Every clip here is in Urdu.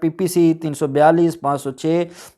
PPC, 342, 506,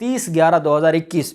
30/11/2021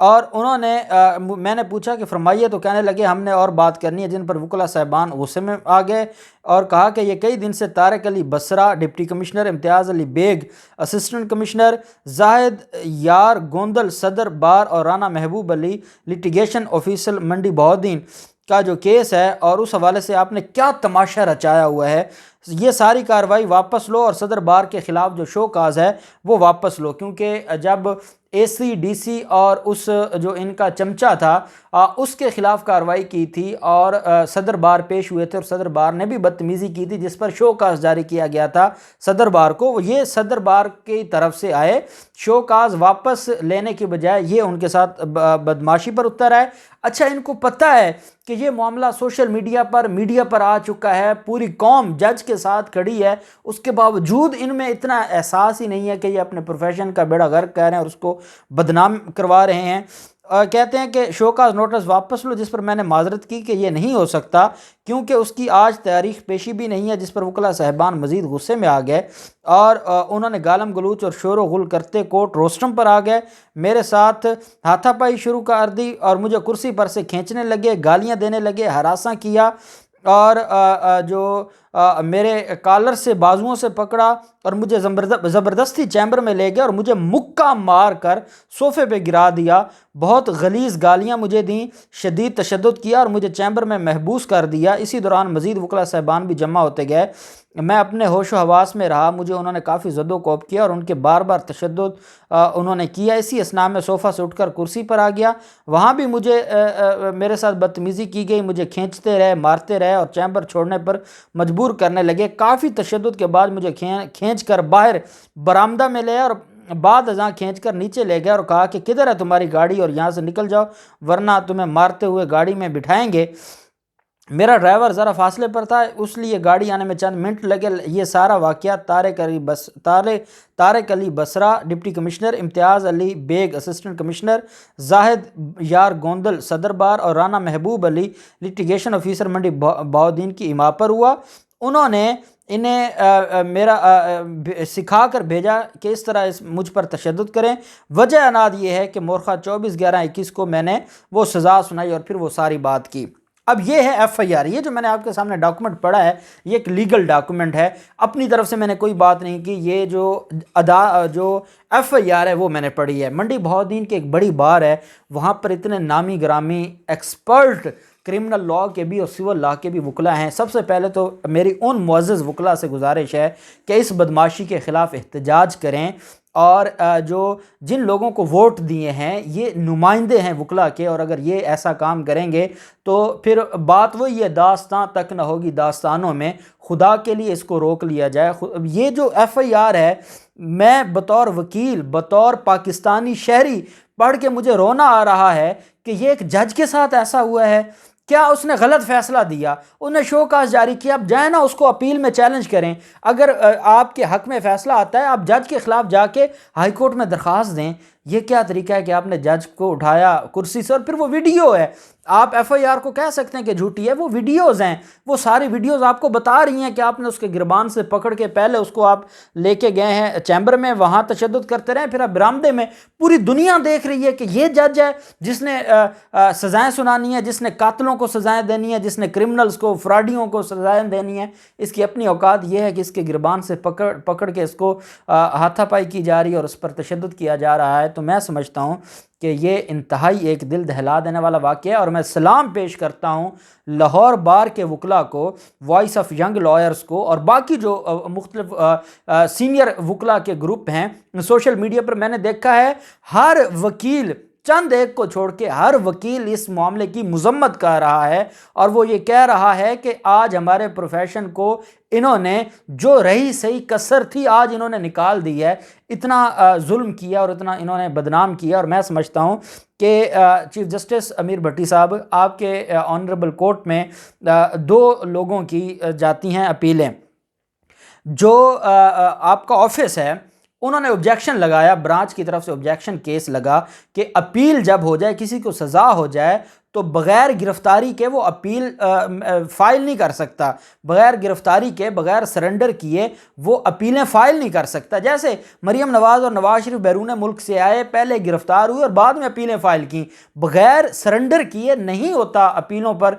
اور انہوں نے میں نے پوچھا کہ فرمائیے، تو کہنے لگے ہم نے اور بات کرنی ہے، جن پر وکلا صاحبان غصے میں آ گئے اور کہا کہ یہ کئی دن سے طارق علی بصرہ ڈپٹی کمشنر، امتیاز علی بیگ اسسٹنٹ کمشنر، زاہد یار گوندل صدر بار اور رانا محبوب علی لٹیگیشن آفیسر منڈی بہودین کا جو کیس ہے، اور اس حوالے سے آپ نے کیا تماشا رچایا ہوا ہے، یہ ساری کارروائی واپس لو اور صدر بار کے خلاف جو شو کاز ہے وہ واپس لو، کیونکہ جب اے سی ڈی سی اور اس جو ان کا چمچہ تھا اس کے خلاف کارروائی کی تھی اور صدر بار پیش ہوئے تھے اور صدر بار نے بھی بدتمیزی کی تھی جس پر شو کاز جاری کیا گیا تھا صدر بار کو، یہ صدر بار کی طرف سے آئے، شو کاز واپس لینے کی بجائے یہ ان کے ساتھ بدماشی پر اتر آئے۔ اچھا، ان کو پتہ ہے کہ یہ معاملہ سوشل میڈیا پر آ چکا ہے، پوری قوم جج کے ساتھ کھڑی ہے، اس کے باوجود ان میں اتنا احساس ہی نہیں ہے کہ یہ اپنے پروفیشن کا بیڑا غرق کر رہے ہیں اور اس کو بدنام کروا رہے ہیں۔ کہتے ہیں کہ شوکاز نوٹس واپس لو، جس پر میں نے معذرت کی کہ یہ نہیں ہو سکتا کیونکہ اس کی آج تاریخ پیشی بھی نہیں ہے، جس پر وکلا صاحبان مزید غصے میں آ گئے اور انہوں نے گالم گلوچ اور شور و غل کرتے کورٹ روسٹرم پر آ گئے، میرے ساتھ ہاتھا پائی شروع کر دی اور مجھے کرسی پر سے کھینچنے لگے، گالیاں دینے لگے، ہراساں کیا اور جو میرے کالر سے بازوؤں سے پکڑا اور مجھے زبردستی چیمبر میں لے گئے اور مجھے مکہ مار کر صوفے پہ گرا دیا، بہت غلیظ گالیاں مجھے دیں، شدید تشدد کیا اور مجھے چیمبر میں محبوس کر دیا۔ اسی دوران مزید وکلا صاحبان بھی جمع ہوتے گئے، میں اپنے ہوش و حواس میں رہا، مجھے انہوں نے کافی زد و کوب کیا اور ان کے بار بار تشدد انہوں نے کیا۔ اسی اثناء میں صوفہ سے اٹھ کر کرسی پر آ گیا، وہاں بھی مجھے میرے ساتھ بدتمیزی کی گئی، مجھے کھینچتے رہے، مارتے رہے اور چیمبر چھوڑنے پر مجبور کرنے لگے۔ کافی تشدد کے بعد مجھے کھینچ کر باہر برآمدہ میں لے اور بعد ازاں کھینچ کر نیچے لے گیا اور کہا کہ کدھر ہے تمہاری گاڑی اور یہاں سے نکل جاؤ ورنہ تمہیں مارتے ہوئے گاڑی میں بٹھائیں گے۔ میرا ڈرائیور ذرا فاصلے پر تھا، اس لیے گاڑی آنے میں چند منٹ لگے۔ یہ سارا واقعہ طارق علی بصرہ ڈپٹی کمشنر، امتیاز علی بیگ اسسٹنٹ کمشنر، زاہد یار گوندل صدر بار اور رانا محبوب علی لٹیگیشن آفیسر منڈی بہودین کی اما پر ہوا۔ انہوں نے انہیں میرا سکھا کر بھیجا کہ اس طرح مجھ پر تشدد کریں۔ وجہ اناد یہ ہے کہ مورخہ 24/11/21 کو میں نے وہ سزا سنائی اور پھر وہ ساری بات کی۔ اب یہ ہے ایف آئی آر، یہ جو میں نے آپ کے سامنے ڈاکومنٹ پڑھا ہے یہ ایک لیگل ڈاکومنٹ ہے، اپنی طرف سے میں نے کوئی بات نہیں کی، یہ جو ایف آئی آر ہے وہ میں نے پڑھی ہے۔ منڈی بہودین کی ایک بڑی بار ہے، وہاں پر اتنے نامی گرامی ایکسپرٹ کرمنل لاء کے بھی اور سول لاء کے بھی وکلا ہیں۔ سب سے پہلے تو میری ان معزز وکلا سے گزارش ہے کہ اس بدماشی کے خلاف احتجاج کریں، اور جن لوگوں کو ووٹ دیے ہیں یہ نمائندے ہیں وکلا کے، اور اگر یہ ایسا کام کریں گے تو پھر بات وہی ہے، داستان تک نہ ہوگی داستانوں میں، خدا کے لیے اس کو روک لیا جائے۔ یہ جو ایف آئی آر ہے، میں بطور وکیل، بطور پاکستانی شہری پڑھ کے مجھے رونا آ رہا ہے کہ یہ ایک جج کے ساتھ ایسا ہوا ہے۔ کیا اس نے غلط فیصلہ دیا، انہیں شو کاز جاری کیا، اب جائیں نا اس کو اپیل میں چیلنج کریں، اگر آپ کے حق میں فیصلہ آتا ہے آپ جج کے خلاف جا کے ہائی کورٹ میں درخواست دیں۔ یہ کیا طریقہ ہے کہ آپ نے جج کو اٹھایا کرسی سے اور پھر وہ ویڈیو ہے، آپ ایف آئی آر کو کہہ سکتے ہیں کہ جھوٹی ہے، وہ ویڈیوز ہیں، وہ ساری ویڈیوز آپ کو بتا رہی ہیں کہ آپ نے اس کے گربان سے پکڑ کے پہلے اس کو آپ لے کے گئے ہیں چیمبر میں، وہاں تشدد کرتے رہے، پھر اب برآمدے میں پوری دنیا دیکھ رہی ہے کہ یہ جج ہے جس نے سزائیں سنانی ہے، جس نے قاتلوں کو سزائیں دینی ہے، جس نے کرمنلز کو، فراڈیوں کو سزائیں دینی ہے، اس کی اپنی اوقات یہ ہے کہ اس کے گربان سے پکڑ کے اس کو ہاتھا پائی کی جا رہی ہے اور اس پر تشدد کیا جا رہا ہے۔ تو میں سمجھتا ہوں کہ یہ انتہائی ایک دل دہلا دینے والا واقعہ ہے، اور میں سلام پیش کرتا ہوں لاہور بار کے وکلا کو، وائس آف ینگ لائرز کو، اور باقی جو مختلف سینئر وکلا کے گروپ ہیں سوشل میڈیا پر۔ میں نے دیکھا ہے ہر وکیل، چند ایک کو چھوڑ کے ہر وکیل اس معاملے کی مذمت کر رہا ہے، اور وہ یہ کہہ رہا ہے کہ آج ہمارے پروفیشن کو انہوں نے جو رہی صحیح کسر تھی آج انہوں نے نکال دی ہے، اتنا ظلم کیا اور اتنا انہوں نے بدنام کیا۔ اور میں سمجھتا ہوں کہ چیف جسٹس امیر بھٹی صاحب، آپ کے آنریبل کورٹ میں 2 لوگوں کی جاتی ہیں اپیلیں، جو آپ کا آفس ہے انہوں نے objection لگایا، برانچ کی طرف سے objection کیس لگا کہ اپیل جب ہو جائے، کسی کو سزا ہو جائے تو بغیر گرفتاری کے وہ اپیل فائل نہیں کر سکتا، بغیر گرفتاری کے، بغیر سرنڈر کیے وہ اپیلیں فائل نہیں کر سکتا۔ جیسے مریم نواز اور نواز شریف بیرون ملک سے آئے، پہلے گرفتار ہوئے اور بعد میں اپیلیں فائل کیں، بغیر سرنڈر کیے نہیں ہوتا، اپیلوں پر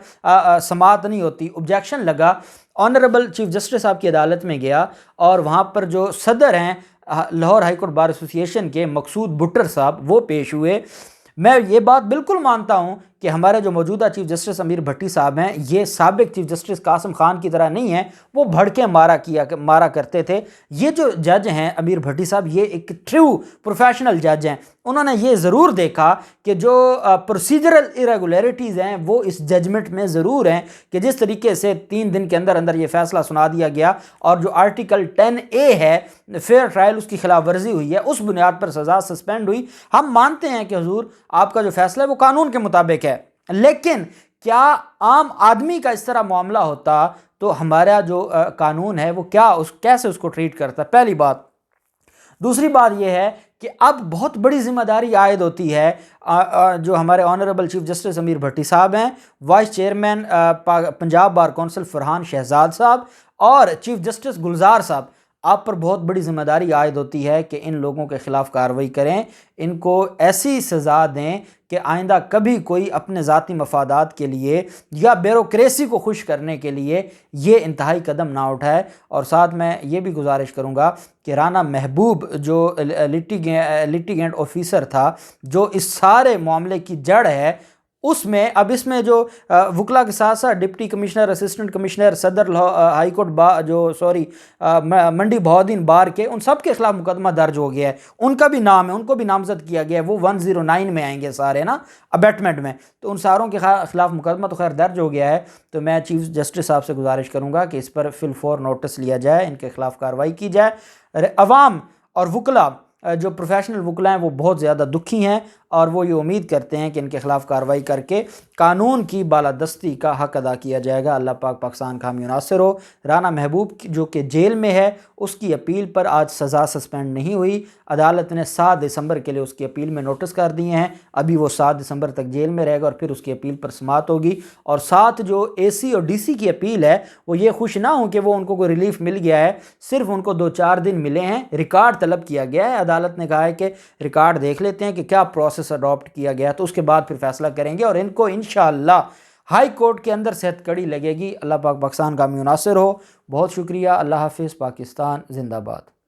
سماعت نہیں ہوتی۔ آبجیکشن لگا، آنریبل چیف جسٹس صاحب کی عدالت میں گیا اور وہاں پر جو صدر ہیں لاہور ہائی کورٹ بار ایسوسی کے مقصود بٹر صاحب وہ پیش ہوئے۔ میں یہ بات بالکل مانتا ہوں کہ ہمارے جو موجودہ چیف جسٹس امیر بھٹی صاحب ہیں یہ سابق چیف جسٹس قاسم خان کی طرح نہیں ہیں، وہ بھڑکے مارا کرتے تھے۔ یہ جو جج ہیں امیر بھٹی صاحب، یہ ایک ٹرو پروفیشنل جج ہیں، انہوں نے یہ ضرور دیکھا کہ جو پروسیجرل ایریگولیرٹیز ہیں وہ اس ججمنٹ میں ضرور ہیں، کہ جس طریقے سے 3 دن کے اندر اندر یہ فیصلہ سنا دیا گیا اور جو آرٹیکل 10A ہے فیئر ٹرائل، اس کی خلاف ورزی ہوئی ہے، اس بنیاد پر سزا سسپینڈ ہوئی۔ ہم مانتے ہیں کہ حضور آپ کا جو فیصلہ ہے وہ قانون کے مطابق ہے، لیکن کیا عام آدمی کا اس طرح معاملہ ہوتا تو ہمارا جو قانون ہے وہ کیسے اس کو ٹریٹ کرتا؟ پہلی بات۔ دوسری بات یہ ہے کہ اب بہت بڑی ذمہ داری عائد ہوتی ہے جو ہمارے آنریبل چیف جسٹس امیر بھٹی صاحب ہیں، vice chairman Punjab bar council Farhan Shahzad صاحب اور چیف جسٹس گلزار صاحب، آپ پر بہت بڑی ذمہ داری عائد ہوتی ہے کہ ان لوگوں کے خلاف کارروائی کریں، ان کو ایسی سزا دیں کہ آئندہ کبھی کوئی اپنے ذاتی مفادات کے لیے یا بیوروکریسی کو خوش کرنے کے لیے یہ انتہائی قدم نہ اٹھائے۔ اور ساتھ میں یہ بھی گزارش کروں گا کہ رانا محبوب جو لیٹیگنٹ آفیسر تھا، جو اس سارے معاملے کی جڑ ہے، اس میں جو وکلا کے ساتھ ساتھ ڈپٹی کمشنر، اسسٹنٹ کمشنر، صدر ہائی کورٹ منڈی بہاؤالدین بار کے، ان سب کے خلاف مقدمہ درج ہو گیا ہے، ان کا بھی نام ہے، ان کو بھی نامزد کیا گیا ہے، وہ 109 میں آئیں گے سارے نا ابیٹمنٹ میں، تو ان ساروں کے خلاف مقدمہ تو خیر درج ہو گیا ہے۔ تو میں چیف جسٹس صاحب سے گزارش کروں گا کہ اس پر فی الفور نوٹس لیا جائے، ان کے خلاف کارروائی کی جائے۔ عوام اور وکلا جو پروفیشنل وکلا ہیں وہ بہت زیادہ دکھی ہیں اور وہ یہ امید کرتے ہیں کہ ان کے خلاف کارروائی کر کے قانون کی بالادستی کا حق ادا کیا جائے گا۔ اللہ پاک پاکستان کا حامی و ناصر ہو۔ رانا محبوب جو کہ جیل میں ہے، اس کی اپیل پر آج سزا سسپینڈ نہیں ہوئی، عدالت نے 7 دسمبر کے لیے اس کی اپیل میں نوٹس کر دیے ہیں، ابھی وہ 7 دسمبر تک جیل میں رہے گا اور پھر اس کی اپیل پر سماعت ہوگی۔ اور ساتھ جو AC اور DC کی اپیل ہے وہ یہ خوش نہ ہوں کہ وہ ان کو کوئی ریلیف مل گیا ہے، صرف ان کو 2-4 دن ملے ہیں، ریکارڈ طلب کیا گیا ہے، عدالت نے کہا ہے کہ ریکارڈ دیکھ لیتے ہیں کہ کیا پروسیس اڈاپٹ کیا گیا، تو اس کے بعد پھر فیصلہ کریں گے اور ان کو انشاءاللہ ہائی کورٹ کے اندر صحت کڑی لگے گی۔ اللہ پاک پاکستان کا حامی و ناصر ہو۔ بہت شکریہ، اللہ حافظ، پاکستان زندہ باد۔